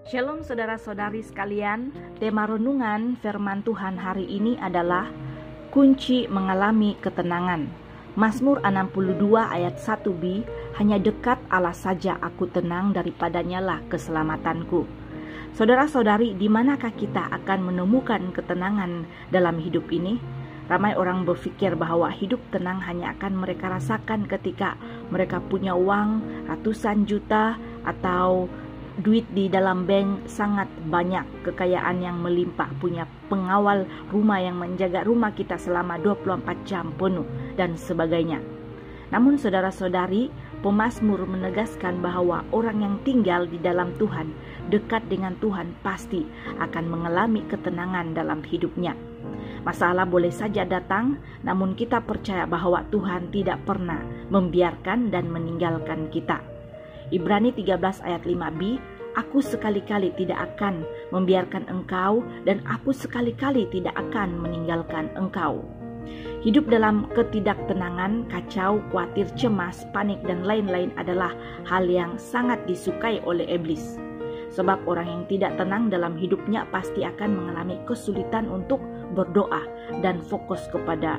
Shalom saudara-saudari sekalian, tema renungan firman Tuhan hari ini adalah kunci mengalami ketenangan. Mazmur 62 ayat 1b, hanya dekat Allah saja aku tenang, daripadanya lah keselamatanku. Saudara-saudari, di manakah kita akan menemukan ketenangan dalam hidup ini? Ramai orang berpikir bahwa hidup tenang hanya akan mereka rasakan ketika mereka punya uang ratusan juta atau duit di dalam bank sangat banyak, kekayaan yang melimpah, punya pengawal rumah yang menjaga rumah kita selama 24 jam penuh, dan sebagainya. Namun saudara-saudari, pemazmur menegaskan bahwa orang yang tinggal di dalam Tuhan, dekat dengan Tuhan, pasti akan mengalami ketenangan dalam hidupnya. Masalah boleh saja datang, namun kita percaya bahwa Tuhan tidak pernah membiarkan dan meninggalkan kita. Ibrani 13 ayat 5b, aku sekali-kali tidak akan membiarkan engkau dan aku sekali-kali tidak akan meninggalkan engkau. Hidup dalam ketidaktenangan, kacau, khawatir, cemas, panik, dan lain-lain adalah hal yang sangat disukai oleh iblis. Sebab orang yang tidak tenang dalam hidupnya pasti akan mengalami kesulitan untuk berdoa dan fokus kepada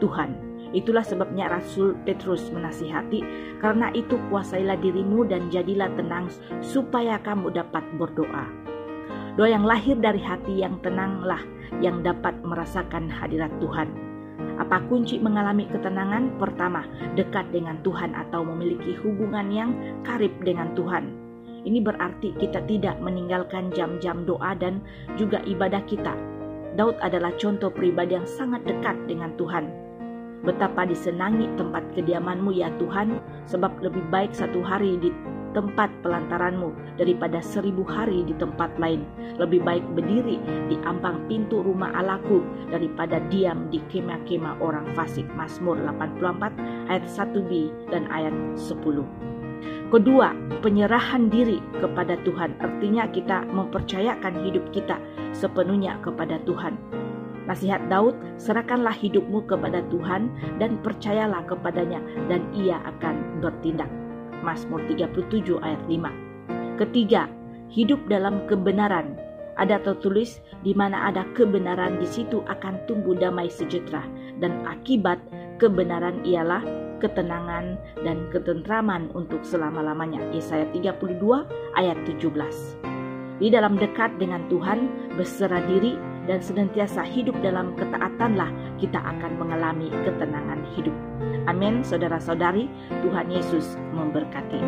Tuhan. Itulah sebabnya Rasul Petrus menasihati, karena itu kuasailah dirimu dan jadilah tenang supaya kamu dapat berdoa. Doa yang lahir dari hati yang tenanglah yang dapat merasakan hadirat Tuhan. Apa kunci mengalami ketenangan? Pertama, dekat dengan Tuhan atau memiliki hubungan yang karib dengan Tuhan. Ini berarti kita tidak meninggalkan jam-jam doa dan juga ibadah kita. Daud adalah contoh pribadi yang sangat dekat dengan Tuhan. Betapa disenangi tempat kediamanmu ya Tuhan, sebab lebih baik 1 hari di tempat pelantaranmu daripada 1000 hari di tempat lain. Lebih baik berdiri di ambang pintu rumah Allahku daripada diam di kemah-kemah orang fasik. Mazmur 84 ayat 1b dan ayat 10. Kedua, penyerahan diri kepada Tuhan, artinya kita mempercayakan hidup kita sepenuhnya kepada Tuhan. Nasihat Daud, serahkanlah hidupmu kepada Tuhan dan percayalah kepadanya dan ia akan bertindak. Mazmur 37 ayat 5. Ketiga, hidup dalam kebenaran. Ada tertulis, di mana ada kebenaran di situ akan tumbuh damai sejahtera, dan akibat kebenaran ialah ketenangan dan ketentraman untuk selama-lamanya. Yesaya 32 ayat 17. Di dalam dekat dengan Tuhan, berserah diri dan senantiasa hidup dalam ketaatanlah kita akan mengalami ketenangan hidup. Amin, saudara-saudari, Tuhan Yesus memberkati.